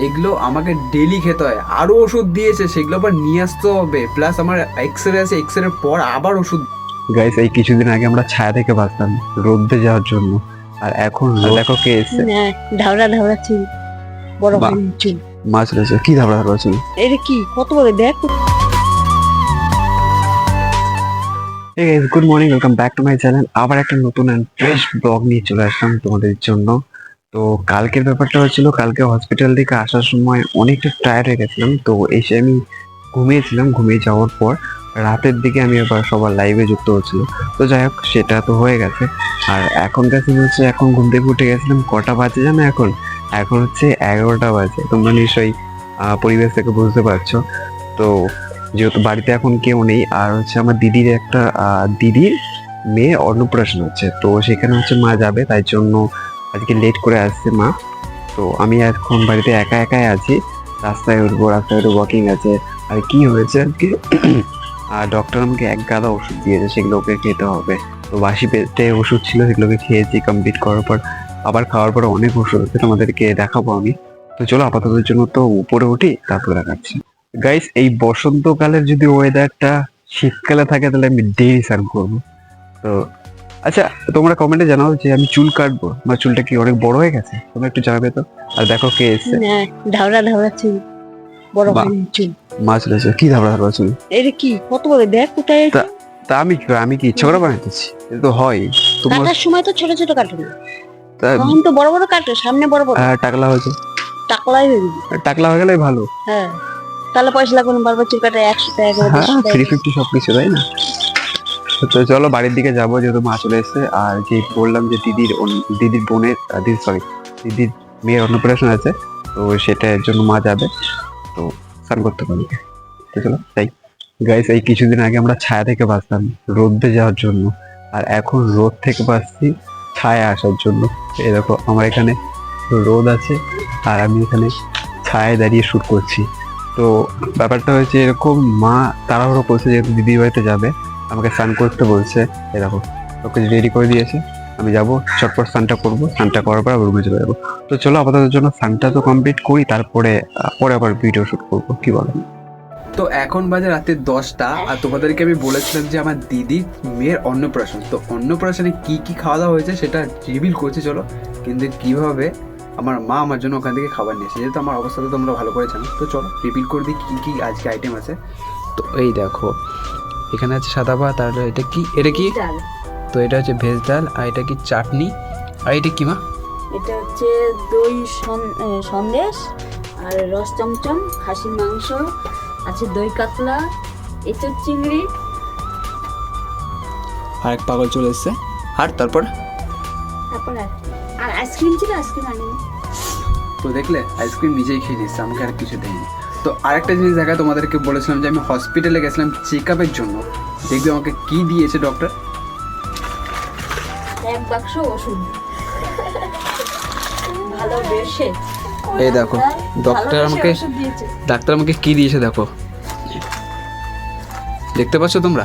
এগুলো আমাকে ডেলি খেতে হয়। আরও ওষুধ দিয়েছে, সেগুলো আবার নিয়ে আসতে হবে। প্লাস আমার এক্সরে আছে, এক্সরের পর আবার ওষুধ। গাইস, এই কিছুদিন আগে আমরা ছায়া থেকে বাঁচতাম রোদে যাওয়ার জন্য, আর এখন দেখো কে এসছে। হ্যাঁ, ধাবড়া ধাবড়া চুল, বড় বাহ। হয়নি চুল। মাছ রয়েছে, কি ধাবড়া ধাবড়া ছিল। এটা কি কত বড় দেখ। Hey guys, good morning, welcome back to my channel. আবার একটা নতুন অ্যান্ড ফ্রেশ ব্লগ নিয়ে চলে আসলাম তোমাদের জন্য। তো কালকের ব্যাপারটা হচ্ছিল, কালকে হসপিটাল থেকে আসার সময় অনেকটা টায়ার্ড হয়ে গেছিলাম। তো এসে আমি ঘুমিয়েছিলাম। ঘুমিয়ে যাওয়ার পর রাতের দিকে আমি আবার সবার লাইভে যুক্ত হচ্ছিল। তো যাই হোক, সেটা তো হয়ে গেছে। আর এখনকার দিন হচ্ছে, এখন ঘুম থেকে উঠে গেছিলাম। কটা বাজে জানো এখন? এখন হচ্ছে 11টা বাজে। তোমরা নিশ্চয়ই পরিবেশ থেকে বুঝতে পারছো। তো যেহেতু বাড়িতে এখন কেউ নেই, আর হচ্ছে আমার দিদির একটা দিদির মেয়ে অন্নপ্রাশন হচ্ছে, তো সেখানে হচ্ছে মা যাবে, তাই জন্য আজকে লেট করে আসছে মা। তো আমি এখন বাড়িতে একা একাই আছি। রাস্তায় উঠবো, ওয়াকিং আছে। আর কি হয়েছে আজকে, আর ডক্টর আমাকে এক গাদা ওষুধ দিয়েছে, সেগুলোকে খেতে হবে। তো বাসি পেটে ওষুধ ছিল, সেগুলোকে খেয়েছি। কমপ্লিট করার পর আবার খাওয়ার পর অনেক ওষুধ আছে, তোমাদেরকে দেখাবো আমি। তো চলো, আপাততের জন্য তো উপরে উঠি, তারপরে দেখাচ্ছি। গাইস, এই বসন্তকালের যদি ওয়েদারটা শীতকালে থাকে, তাহলে আমি ডেইলি স্নান করবো। তো আচ্ছা, তোমরা কমেন্টে জানাও যে আমি চুল কাটবো, আমার চুলটা কি অনেক বড় হয়ে গেছে, তোমরা একটু জানাবে তো। আর দেখো কে এসছে। হ্যাঁ, ধাবড়া ধাবড়া চুল, বড় বাহ। হয়নি চুল। মাছ রয়েছে, কি ধাবড়া ধাবড়া চুল। এটা কি কত বড় দেখ কোথায়। তা আমি কি ইচ্ছা করে বানাইতেছি? এটা তো হয় তোমার। কাটার সময় তো ছোট ছোট কাটে না, তা তখন তো বড় বড় কাটে, সামনে বড় বড়। টাকলা হয়েছে, টাকলাই হয়ে যাবে। টাকলা হয়ে গেলে ভালো। হ্যাঁ, তাহলে পয়সা লাগবে না, বারবার চুল কাটে 100 টাকা করে, হ্যাঁ, 200 টাকা। 350 সবকিছু, তাই না? তো চলো বাড়ির দিকে যাবো, যেহেতু মা চলে এসেছে। আর যে বললাম যে দিদির বোনের দিদির মেয়ের অন্নপ্রাশন আছে, তো সেটার জন্য মা যাবে। তো স্নান করতে পারবে। তো চলো তাই। গাইস, এই কিছুদিন আগে আমরা ছায়া থেকে বাঁচতাম রোদে যাওয়ার জন্য, আর এখন রোদ থেকে বাঁচছি ছায়া আসার জন্য। এই দেখো, আমার এখানে রোদ আছে, আর আমি এখানে ছায়ায় দাঁড়িয়ে শুট করছি। তো ব্যাপারটা হয়েছে এরকম, মা তাড়াহুড়ো করছে, যেহেতু দিদির বাড়িতে যাবে, আমাকে স্নান করতে বলছে। এরকম ওকে রেডি করে দিয়েছে। আমি যাবো, চটপট স্নানটা করবো, স্নানটা করার পর আবার রুমে চলে যাবো। তো চলো, আপাতত জন্য স্নানটা তো কমপ্লিট করি, তারপরে পরে আবার ভিডিও শুট করবো, কি বলো? তো এখন বাজে রাতে 10টা, আর তোমাদেরকে আমি বলেছিলাম যে আমার দিদির মেয়ের অন্নপ্রাশন। তো অন্নপ্রাশনে কি কি খাওয়া দাওয়া হয়েছে সেটা রিভিল করছি চলো। কিন্তু কিভাবে আমার মা আমার জন্য ওখান থেকে খাবার নিয়েছে, যেহেতু আমার অবস্থা তো তোমরা ভালো করে জানো। তো চলো রিভিল করে দিই কী কী আজকে আইটেম আছে। তো এই দেখো, এখানে আছে সাদা ভাত, আর এটা কি ডাল। তো এটা হচ্ছে ভেজ ডাল, আর এটা কি চাটনি, আর এটা কি মা? এটা হচ্ছে দই সন্দেশ, আর রস চমচম, খাসির মাংস আছে, দই কাতলা, এঁচোড় চিংড়ি। আর এক পাগল চলে এসছে। আর তারপর তারপর আর আইসক্রিম ছিল, আইসক্রিম আনিনি। তো দেখলে, আইসক্রিম নিজেই খেয়ে নিচ্ছে, আমাকে আর কিছু দেয়নি। তো আরেকটা জিনিস দেখা, তোমাদেরকে বলেছিলাম যে আমি হসপিটালে গেছিলাম চেক আপের জন্য। দেখবে আমাকে কি দিয়েছে ডক্টর। এক বাক্স ওষুধ, ভালো বেশে। এই দেখো, ডাক্তার আমাকে কি দিয়েছে দেখো, দেখতে পাচ্ছ তোমরা?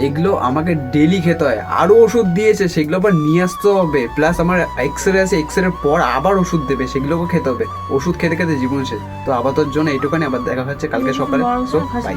এগুলো আমাকে ডেলি খেতে হয়। আরও ওষুধ দিয়েছে, সেগুলো আবার নিয়ে আসতে হবে। প্লাস আমার এক্সরে আছে, এক্সরের পর আবার ওষুধ দেবে, সেগুলোকে খেতে হবে। ওষুধ খেতে খেতে জীবন শেষ। তো আপাতত জন্য এইটুখানি, আবার দেখা হচ্ছে কালকে সকালে। তো বাই।